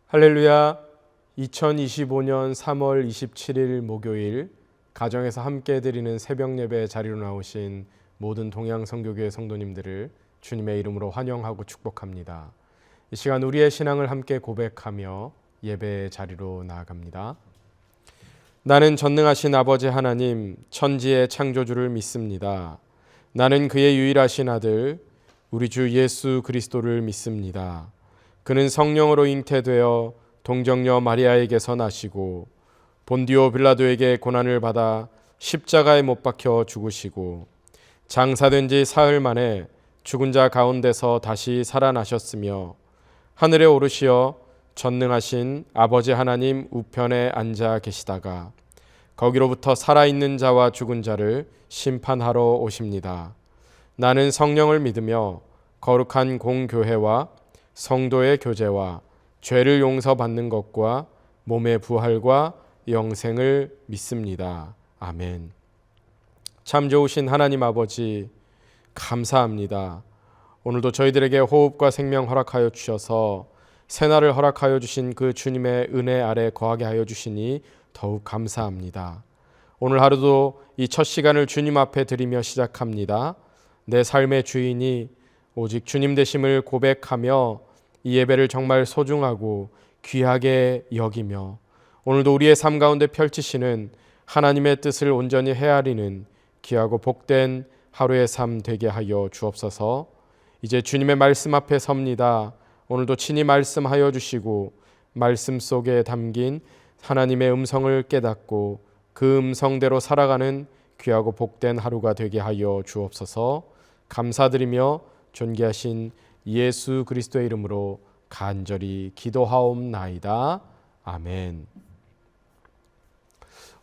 할렐루야. 2025년 3월 27일 목요일 가정에서 함께 드리는 새벽 예배 자리로 나오신 모든 동양선교교회 성도님들을 주님의 이름으로 환영하고 축복합니다. 이 시간 우리의 신앙을 함께 고백하며 예배 자리로 나아갑니다. 나는 전능하신 아버지 하나님 천지의 창조주를 믿습니다. 나는 그의 유일하신 아들 우리 주 예수 그리스도를 믿습니다. 그는 성령으로 잉태되어 동정녀 마리아에게서 나시고 본디오 빌라도에게 고난을 받아 십자가에 못 박혀 죽으시고 장사된 지 사흘 만에 죽은 자 가운데서 다시 살아나셨으며 하늘에 오르시어 전능하신 아버지 하나님 우편에 앉아 계시다가 거기로부터 살아있는 자와 죽은 자를 심판하러 오십니다. 나는 성령을 믿으며 거룩한 공교회와 성도의 교제와 죄를 용서받는 것과 몸의 부활과 영생을 믿습니다. 아멘. 참 좋으신 하나님 아버지 감사합니다. 오늘도 저희들에게 호흡과 생명 허락하여 주셔서 새날을 허락하여 주신 그 주님의 은혜 아래 거하게 하여 주시니 더욱 감사합니다. 오늘 하루도 이 첫 시간을 주님 앞에 드리며 시작합니다. 내 삶의 주인이 오직 주님 되심을 고백하며 이 예배를 정말 소중하고 귀하게 여기며 오늘도 우리의 삶 가운데 펼치시는 하나님의 뜻을 온전히 헤아리는 귀하고 복된 하루의 삶 되게 하여 주옵소서. 이제 주님의 말씀 앞에 섭니다. 오늘도 친히 말씀하여 주시고 말씀 속에 담긴 하나님의 음성을 깨닫고 그 음성대로 살아가는 귀하고 복된 하루가 되게 하여 주옵소서. 감사드리며 존귀하신 예수 그리스도의 이름으로 간절히 기도하옵나이다. 아멘.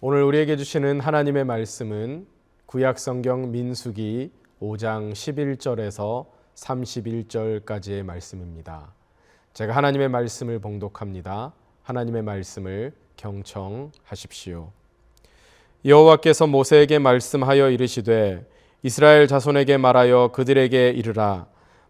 오늘 우리에게 주시는 하나님의 말씀은 구약성경 민수기 5장 11절에서 31절까지의 말씀입니다. 제가 하나님의 말씀을 봉독합니다. 하나님의 말씀을 경청하십시오. 여호와께서 모세에게 말씀하여 이르시되 이스라엘 자손에게 말하여 그들에게 이르라.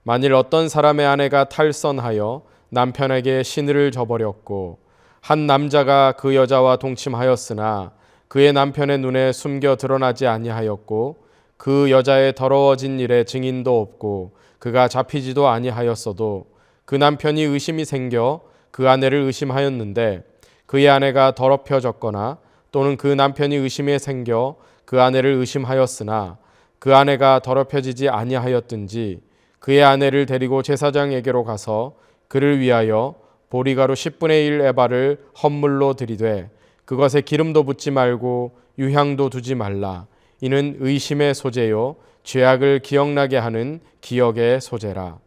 만일 어떤 사람의 아내가 탈선하여 남편에게 시늘을 저버렸고 한 남자가 그 여자와 동침하였으나 그의 남편의 눈에 숨겨 드러나지 아니하였고 그 여자의 더러워진 일에 증인도 없고 그가 잡히지도 아니하였어도 그 남편이 의심이 생겨 그 아내를 의심하였는데 그의 아내가 더럽혀졌거나 또는 그 남편이 의심이 생겨 그 아내를 의심하였으나 그 아내가 더럽혀지지 아니하였든지 그의 아내를 데리고 제사장에게로 가서 그를 위하여 보리가루 10분의 1 에바를 헌물로 드리되 그것에 기름도 붓지 말고 유향도 두지 말라. 이는 의심의 소재요 죄악을 기억나게 하는 기억의 소재라.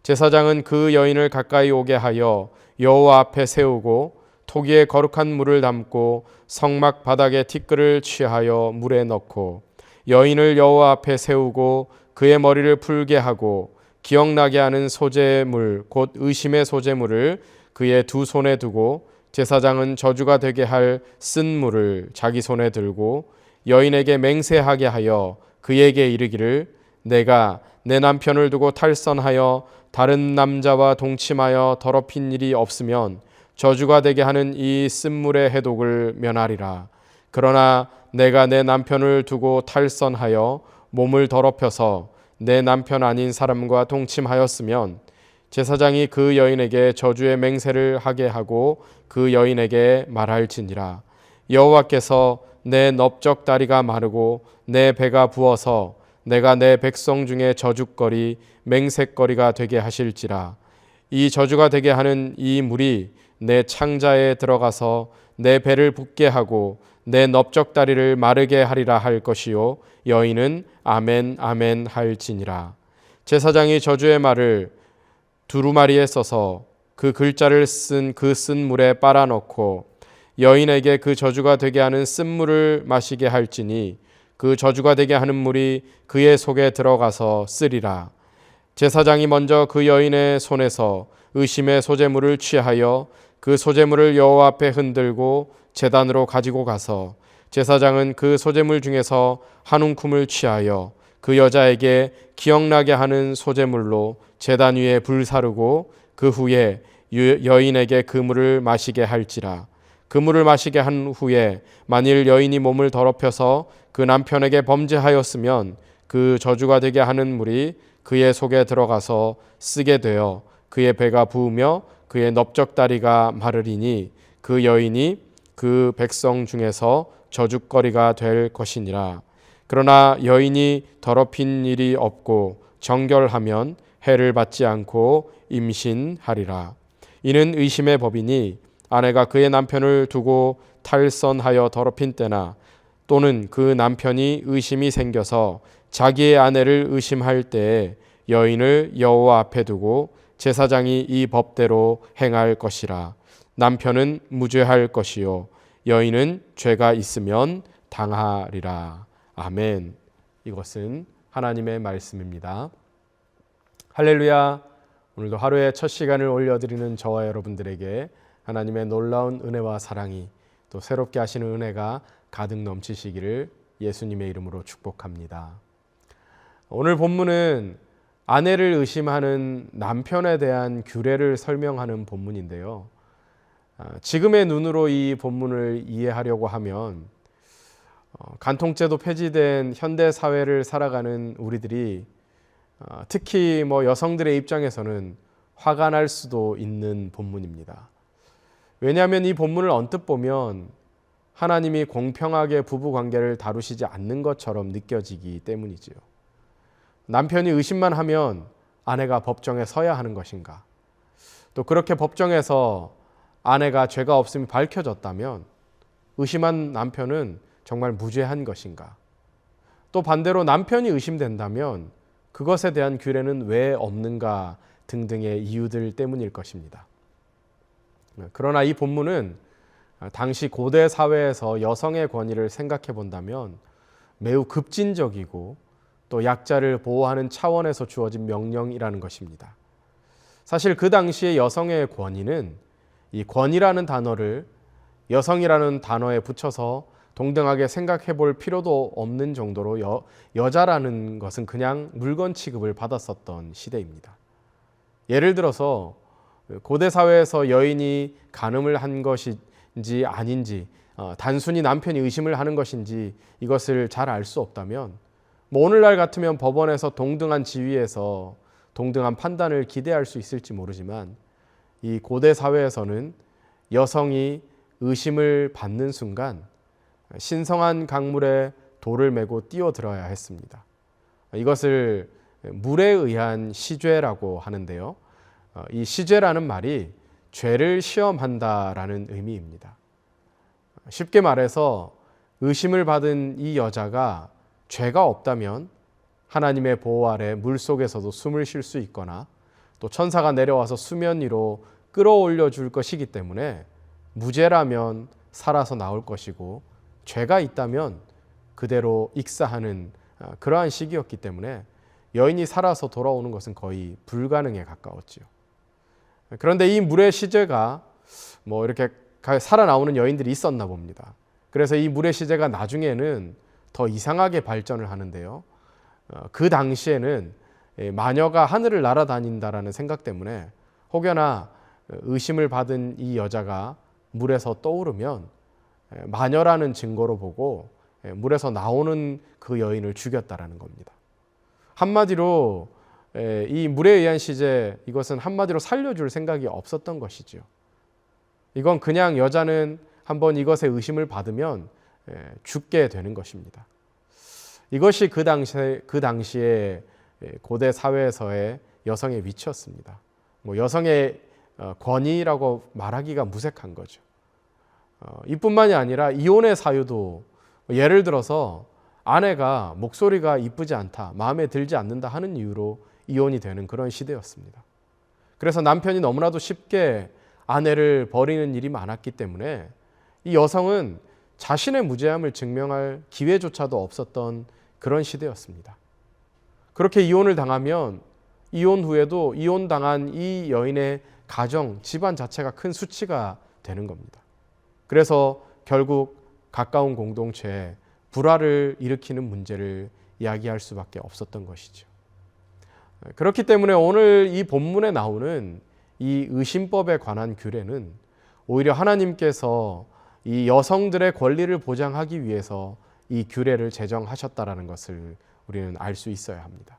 제사장은 그 여인을 가까이 오게 하여 여호와 앞에 세우고 토기에 거룩한 물을 담고 성막 바닥에 티끌을 취하여 물에 넣고 여인을 여호와 앞에 세우고 그의 머리를 풀게 하고 기억나게 하는 소재물 곧 의심의 소재물을 그의 두 손에 두고 제사장은 저주가 되게 할 쓴 물을 자기 손에 들고 여인에게 맹세하게 하여 그에게 이르기를 내가 내 남편을 두고 탈선하여 다른 남자와 동침하여 더럽힌 일이 없으면 저주가 되게 하는 이 쓴물의 해독을 면하리라. 그러나 내가 내 남편을 두고 탈선하여 몸을 더럽혀서 내 남편 아닌 사람과 동침하였으면 제사장이 그 여인에게 저주의 맹세를 하게 하고 그 여인에게 말할지니라. 여호와께서 내 넓적 다리가 마르고 내 배가 부어서 내가 내 백성 중에 저주거리 맹세거리가 되게 하실지라. 이 저주가 되게 하는 이 물이 내 창자에 들어가서 내 배를 붓게 하고 내 넓적 다리를 마르게 하리라 할 것이요 여인은 아멘 아멘 할지니라. 제사장이 저주의 말을 두루마리에 써서 그 글자를 쓴 물에 빨아넣고 여인에게 그 저주가 되게 하는 쓴물을 마시게 할지니 그 저주가 되게 하는 물이 그의 속에 들어가서 쓰리라. 제사장이 먼저 그 여인의 손에서 의심의 소재물을 취하여 그 소재물을 여호와 앞에 흔들고 제단으로 가지고 가서 제사장은 그 소재물 중에서 한 움큼을 취하여 그 여자에게 기억나게 하는 소재물로 제단 위에 불사르고 그 후에 여인에게 그 물을 마시게 할지라. 그 물을 마시게 한 후에 만일 여인이 몸을 더럽혀서 그 남편에게 범죄하였으면 그 저주가 되게 하는 물이 그의 속에 들어가서 쓰게 되어 그의 배가 부으며 그의 넓적다리가 마르리니 그 여인이 그 백성 중에서 저주거리가 될 것이니라. 그러나 여인이 더럽힌 일이 없고 정결하면 해를 받지 않고 임신하리라. 이는 의심의 법이니 아내가 그의 남편을 두고 탈선하여 더럽힌 때나 또는 그 남편이 의심이 생겨서 자기의 아내를 의심할 때에 여인을 여호와 앞에 두고 제사장이 이 법대로 행할 것이라. 남편은 무죄할 것이요 여인은 죄가 있으면 당하리라. 아멘. 이것은 하나님의 말씀입니다. 할렐루야. 오늘도 하루의 첫 시간을 올려드리는 저와 여러분들에게 하나님의 놀라운 은혜와 사랑이 또 새롭게 하시는 은혜가 가득 넘치시기를 예수님의 이름으로 축복합니다. 오늘 본문은 아내를 의심하는 남편에 대한 규례를 설명하는 본문인데요. 지금의 눈으로 이 본문을 이해하려고 하면 간통죄도 폐지된 현대 사회를 살아가는 우리들이 특히 여성들의 입장에서는 화가 날 수도 있는 본문입니다. 왜냐하면 이 본문을 언뜻 보면 하나님이 공평하게 부부 관계를 다루시지 않는 것처럼 느껴지기 때문이지요. 남편이 의심만 하면 아내가 법정에 서야 하는 것인가? 또 그렇게 법정에서 아내가 죄가 없음이 밝혀졌다면 의심한 남편은 정말 무죄한 것인가? 또 반대로 남편이 의심된다면 그것에 대한 규례는 왜 없는가 등등의 이유들 때문일 것입니다. 그러나 이 본문은 당시 고대 사회에서 여성의 권위를 생각해 본다면 매우 급진적이고 또 약자를 보호하는 차원에서 주어진 명령이라는 것입니다. 사실 그 당시의 여성의 권위는 이 권위라는 단어를 여성이라는 단어에 붙여서 동등하게 생각해 볼 필요도 없는 정도로 여자라는 것은 그냥 물건 취급을 받았었던 시대입니다. 예를 들어서 고대 사회에서 여인이 간음을 한 것인지 아닌지 단순히 남편이 의심을 하는 것인지 이것을 잘 알 수 없다면 오늘날 같으면 법원에서 동등한 지위에서 동등한 판단을 기대할 수 있을지 모르지만 이 고대 사회에서는 여성이 의심을 받는 순간 신성한 강물에 돌을 메고 뛰어들어야 했습니다. 이것을 물에 의한 시죄라고 하는데요. 이 시죄라는 말이 죄를 시험한다라는 의미입니다. 쉽게 말해서 의심을 받은 이 여자가 죄가 없다면 하나님의 보호 아래 물속에서도 숨을 쉴 수 있거나 또 천사가 내려와서 수면 위로 끌어올려 줄 것이기 때문에 무죄라면 살아서 나올 것이고 죄가 있다면 그대로 익사하는 그러한 시기였기 때문에 여인이 살아서 돌아오는 것은 거의 불가능에 가까웠지요. 그런데 이 물의 시제가 이렇게 살아나오는 여인들이 있었나 봅니다. 그래서 이 물의 시제가 나중에는 더 이상하게 발전을 하는데요. 그 당시에는 마녀가 하늘을 날아다닌다라는 생각 때문에 혹여나 의심을 받은 이 여자가 물에서 떠오르면 마녀라는 증거로 보고 물에서 나오는 그 여인을 죽였다라는 겁니다. 한마디로 이 물에 의한 시제, 이것은 한마디로 살려줄 생각이 없었던 것이죠. 이건 그냥 여자는 한번 이것에 의심을 받으면 죽게 되는 것입니다. 이것이 그 당시에 고대 사회에서의 여성의 위치였습니다. 여성의 권위라고 말하기가 무색한 거죠. 이뿐만이 아니라 이혼의 사유도 예를 들어서 아내가 목소리가 이쁘지 않다, 마음에 들지 않는다 하는 이유로 이혼이 되는 그런 시대였습니다. 그래서 남편이 너무나도 쉽게 아내를 버리는 일이 많았기 때문에 이 여성은 자신의 무죄함을 증명할 기회조차도 없었던 그런 시대였습니다. 그렇게 이혼을 당하면 이혼 후에도 이혼당한 이 여인의 가정, 집안 자체가 큰 수치가 되는 겁니다. 그래서 결국 가까운 공동체에 불화를 일으키는 문제를 이야기할 수밖에 없었던 것이죠. 그렇기 때문에 오늘 이 본문에 나오는 이 의심법에 관한 규례는 오히려 하나님께서 이 여성들의 권리를 보장하기 위해서 이 규례를 제정하셨다라는 것을 우리는 알 수 있어야 합니다.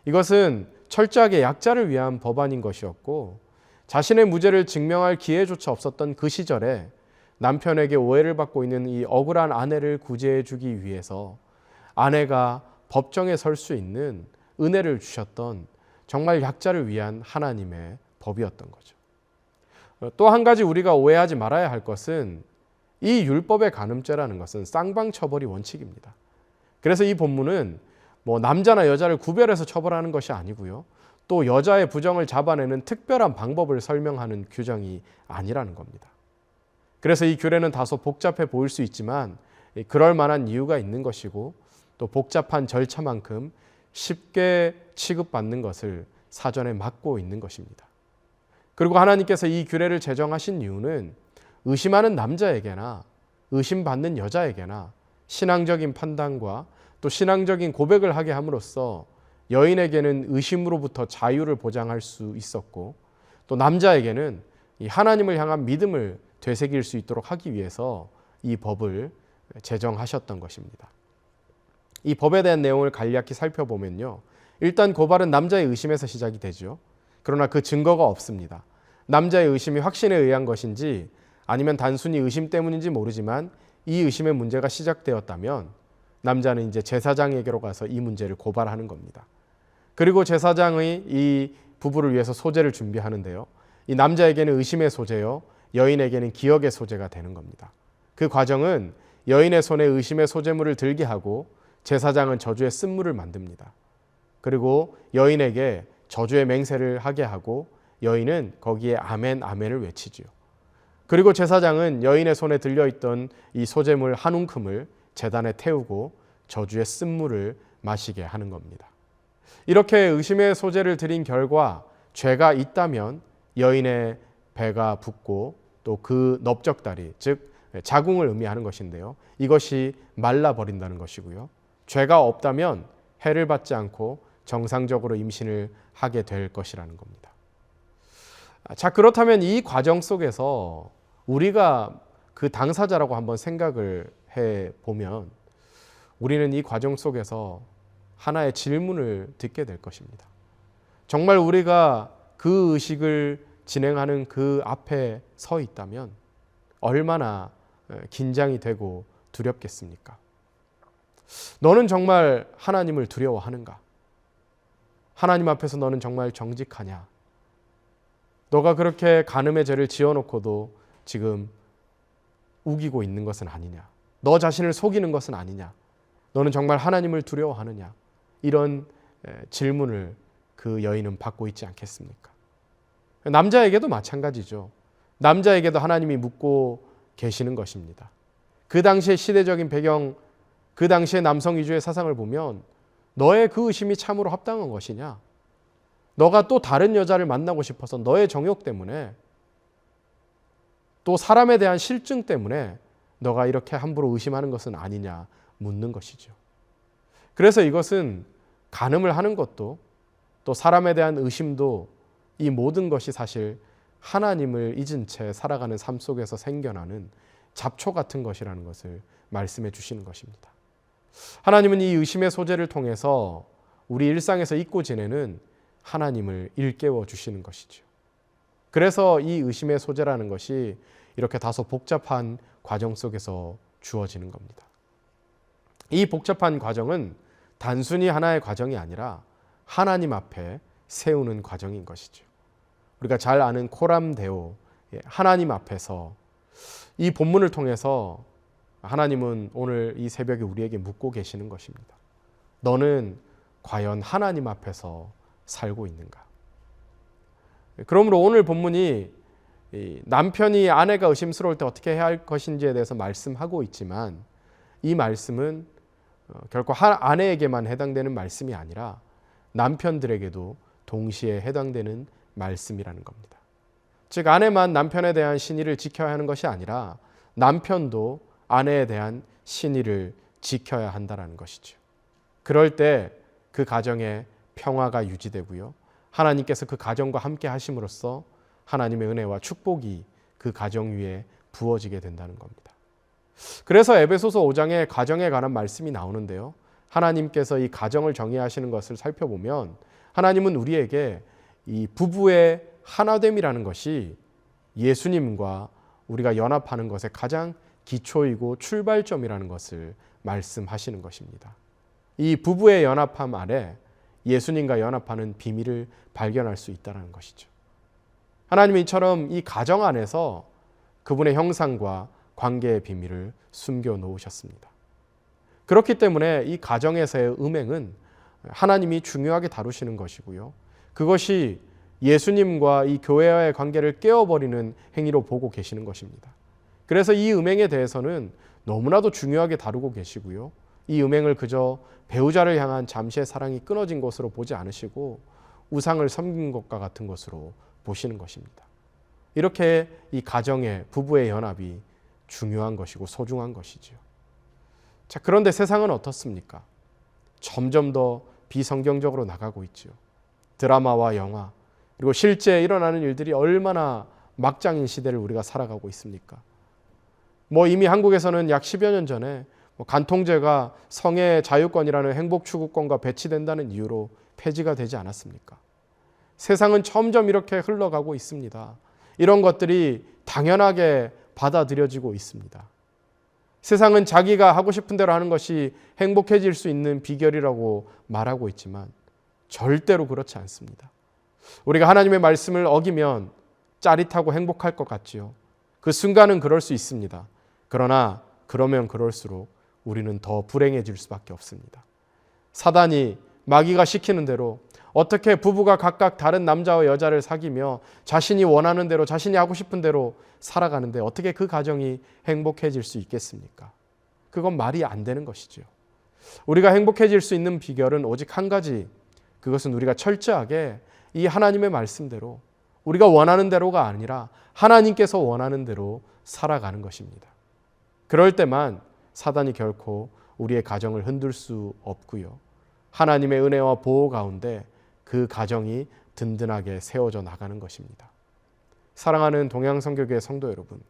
이것은 철저하게 약자를 위한 법안인 것이었고, 자신의 무죄를 증명할 기회조차 없었던 그 시절에 남편에게 오해를 받고 있는 이 억울한 아내를 구제해 주기 위해서 아내가 법정에 설 수 있는 은혜를 주셨던 정말 약자를 위한 하나님의 법이었던 거죠. 또 한 가지 우리가 오해하지 말아야 할 것은 이 율법의 간음죄라는 것은 쌍방처벌이 원칙입니다. 그래서 이 본문은 남자나 여자를 구별해서 처벌하는 것이 아니고요. 또 여자의 부정을 잡아내는 특별한 방법을 설명하는 규정이 아니라는 겁니다. 그래서 이 규례는 다소 복잡해 보일 수 있지만 그럴 만한 이유가 있는 것이고, 또 복잡한 절차만큼 쉽게 취급받는 것을 사전에 막고 있는 것입니다. 그리고 하나님께서 이 규례를 제정하신 이유는 의심하는 남자에게나 의심받는 여자에게나 신앙적인 판단과 또 신앙적인 고백을 하게 함으로써 여인에게는 의심으로부터 자유를 보장할 수 있었고, 또 남자에게는 이 하나님을 향한 믿음을 되새길 수 있도록 하기 위해서 이 법을 제정하셨던 것입니다. 이 법에 대한 내용을 간략히 살펴보면요. 일단 고발은 남자의 의심에서 시작이 되죠. 그러나 그 증거가 없습니다. 남자의 의심이 확신에 의한 것인지 아니면 단순히 의심 때문인지 모르지만 이 의심의 문제가 시작되었다면 남자는 이제 제사장에게로 가서 이 문제를 고발하는 겁니다. 그리고 제사장이 이 부부를 위해서 소제를 준비하는데요. 이 남자에게는 의심의 소제요, 여인에게는 기억의 소제가 되는 겁니다. 그 과정은 여인의 손에 의심의 소제물을 들게 하고 제사장은 저주의 쓴물을 만듭니다. 그리고 여인에게 저주의 맹세를 하게 하고 여인은 거기에 아멘 아멘을 외치지요. 그리고 제사장은 여인의 손에 들려있던 이 소제물 한 움큼을 제단에 태우고 저주의 쓴물을 마시게 하는 겁니다. 이렇게 의심의 소제를 드린 결과 죄가 있다면 여인의 배가 붓고 또 그 넓적다리, 즉 자궁을 의미하는 것인데요. 이것이 말라버린다는 것이고요. 죄가 없다면 해를 받지 않고 정상적으로 임신을 하게 될 것이라는 겁니다. 자, 그렇다면 이 과정 속에서 우리가 그 당사자라고 한번 생각을 해보면 우리는 이 과정 속에서 하나의 질문을 듣게 될 것입니다. 정말 우리가 그 의식을 진행하는 그 앞에 서 있다면 얼마나 긴장이 되고 두렵겠습니까? 너는 정말 하나님을 두려워하는가? 하나님 앞에서 너는 정말 정직하냐? 너가 그렇게 간음의 죄를 지어놓고도 지금 우기고 있는 것은 아니냐? 너 자신을 속이는 것은 아니냐? 너는 정말 하나님을 두려워하느냐? 이런 질문을 그 여인은 받고 있지 않겠습니까? 남자에게도 마찬가지죠. 남자에게도 하나님이 묻고 계시는 것입니다. 그 당시의 시대적인 배경, 그 당시의 남성 위주의 사상을 보면 너의 그 의심이 참으로 합당한 것이냐? 너가 또 다른 여자를 만나고 싶어서 너의 정욕 때문에 또 사람에 대한 실증 때문에 너가 이렇게 함부로 의심하는 것은 아니냐 묻는 것이죠. 그래서 이것은 간음을 하는 것도 또 사람에 대한 의심도 이 모든 것이 사실 하나님을 잊은 채 살아가는 삶 속에서 생겨나는 잡초 같은 것이라는 것을 말씀해 주시는 것입니다. 하나님은 이 의심의 소재를 통해서 우리 일상에서 잊고 지내는 하나님을 일깨워 주시는 것이죠. 그래서 이 의심의 소재라는 것이 이렇게 다소 복잡한 과정 속에서 주어지는 겁니다. 이 복잡한 과정은 단순히 하나의 과정이 아니라 하나님 앞에 세우는 과정인 것이죠. 우리가 잘 아는 코람데오, 하나님 앞에서 이 본문을 통해서 하나님은 오늘 이 새벽에 우리에게 묻고 계시는 것입니다. 너는 과연 하나님 앞에서 살고 있는가? 그러므로 오늘 본문이 남편이 아내가 의심스러울 때 어떻게 해야 할 것인지에 대해서 말씀하고 있지만 이 말씀은 결코 아내에게만 해당되는 말씀이 아니라 남편들에게도 동시에 해당되는 말씀이라는 겁니다. 즉 아내만 남편에 대한 신의를 지켜야 하는 것이 아니라 남편도 아내에 대한 신의를 지켜야 한다는 것이죠. 그럴 때 그 가정에 평화가 유지되고요. 하나님께서 그 가정과 함께 하심으로써 하나님의 은혜와 축복이 그 가정 위에 부어지게 된다는 겁니다. 그래서 에베소서 5장에 가정에 관한 말씀이 나오는데요. 하나님께서 이 가정을 정의하시는 것을 살펴보면 하나님은 우리에게 이 부부의 하나됨이라는 것이 예수님과 우리가 연합하는 것의 가장 기초이고 출발점이라는 것을 말씀하시는 것입니다. 이 부부의 연합함 아래 예수님과 연합하는 비밀을 발견할 수 있다는 것이죠. 하나님은 이처럼 이 가정 안에서 그분의 형상과 관계의 비밀을 숨겨 놓으셨습니다. 그렇기 때문에 이 가정에서의 음행은 하나님이 중요하게 다루시는 것이고요. 그것이 예수님과 이 교회와의 관계를 깨어버리는 행위로 보고 계시는 것입니다. 그래서 이 음행에 대해서는 너무나도 중요하게 다루고 계시고요. 이 음행을 그저 배우자를 향한 잠시의 사랑이 끊어진 것으로 보지 않으시고 우상을 섬긴 것과 같은 것으로 보시는 것입니다. 이렇게 이 가정의 부부의 연합이 중요한 것이고 소중한 것이죠. 자, 그런데 세상은 어떻습니까? 점점 더 비성경적으로 나가고 있죠. 드라마와 영화 그리고 실제 일어나는 일들이 얼마나 막장인 시대를 우리가 살아가고 있습니까? 이미 한국에서는 약 10여 년 전에 간통죄가 성의 자유권이라는 행복 추구권과 배치된다는 이유로 폐지가 되지 않았습니까? 세상은 점점 이렇게 흘러가고 있습니다. 이런 것들이 당연하게 받아들여지고 있습니다. 세상은 자기가 하고 싶은 대로 하는 것이 행복해질 수 있는 비결이라고 말하고 있지만 절대로 그렇지 않습니다. 우리가 하나님의 말씀을 어기면 짜릿하고 행복할 것 같지요. 그 순간은 그럴 수 있습니다. 그러나 그러면 그럴수록 우리는 더 불행해질 수밖에 없습니다. 사단이 마귀가 시키는 대로 어떻게 부부가 각각 다른 남자와 여자를 사귀며 자신이 원하는 대로 자신이 하고 싶은 대로 살아가는데 어떻게 그 가정이 행복해질 수 있겠습니까? 그건 말이 안 되는 것이죠. 우리가 행복해질 수 있는 비결은 오직 한 가지, 그것은 우리가 철저하게 이 하나님의 말씀대로 우리가 원하는 대로가 아니라 하나님께서 원하는 대로 살아가는 것입니다. 그럴 때만 사단이 결코 우리의 가정을 흔들 수 없고요. 하나님의 은혜와 보호 가운데 그 가정이 든든하게 세워져 나가는 것입니다. 사랑하는 동양선교교회 성도 여러분,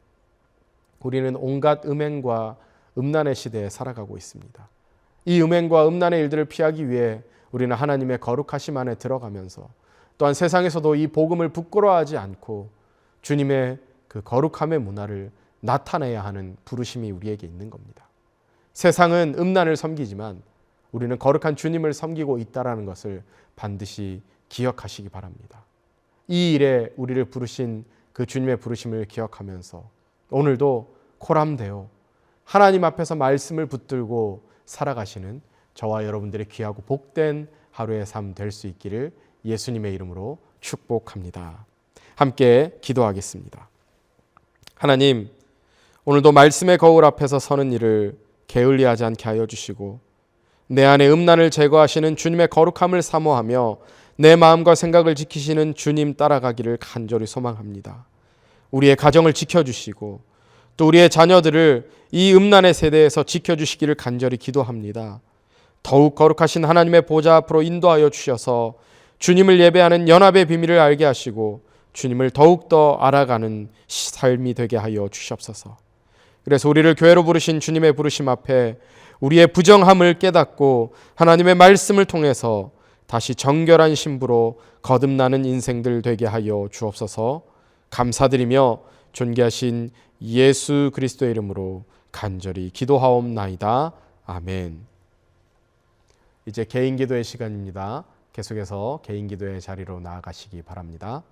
우리는 온갖 음행과 음란의 시대에 살아가고 있습니다. 이 음행과 음란의 일들을 피하기 위해 우리는 하나님의 거룩하심 안에 들어가면서 또한 세상에서도 이 복음을 부끄러워하지 않고 주님의 그 거룩함의 문화를 나타내야 하는 부르심이 우리에게 있는 겁니다. 세상은 음란을 섬기지만 우리는 거룩한 주님을 섬기고 있다는 것을 반드시 기억하시기 바랍니다. 이 일에 우리를 부르신 그 주님의 부르심을 기억하면서 오늘도 코람되어 하나님 앞에서 말씀을 붙들고 살아가시는 저와 여러분들의 귀하고 복된 하루의 삶 될 수 있기를 예수님의 이름으로 축복합니다. 함께 기도하겠습니다. 하나님, 오늘도 말씀의 거울 앞에서 서는 일을 게을리하지 않게 하여 주시고 내 안에 음란을 제거하시는 주님의 거룩함을 사모하며 내 마음과 생각을 지키시는 주님 따라가기를 간절히 소망합니다. 우리의 가정을 지켜주시고 또 우리의 자녀들을 이 음란의 세대에서 지켜주시기를 간절히 기도합니다. 더욱 거룩하신 하나님의 보좌 앞으로 인도하여 주셔서 주님을 예배하는 연합의 비밀을 알게 하시고 주님을 더욱더 알아가는 삶이 되게 하여 주시옵소서. 그래서 우리를 교회로 부르신 주님의 부르심 앞에 우리의 부정함을 깨닫고 하나님의 말씀을 통해서 다시 정결한 신부로 거듭나는 인생들 되게 하여 주옵소서. 감사드리며 존귀하신 예수 그리스도의 이름으로 간절히 기도하옵나이다. 아멘. 이제 개인 기도의 시간입니다. 계속해서 개인 기도의 자리로 나아가시기 바랍니다.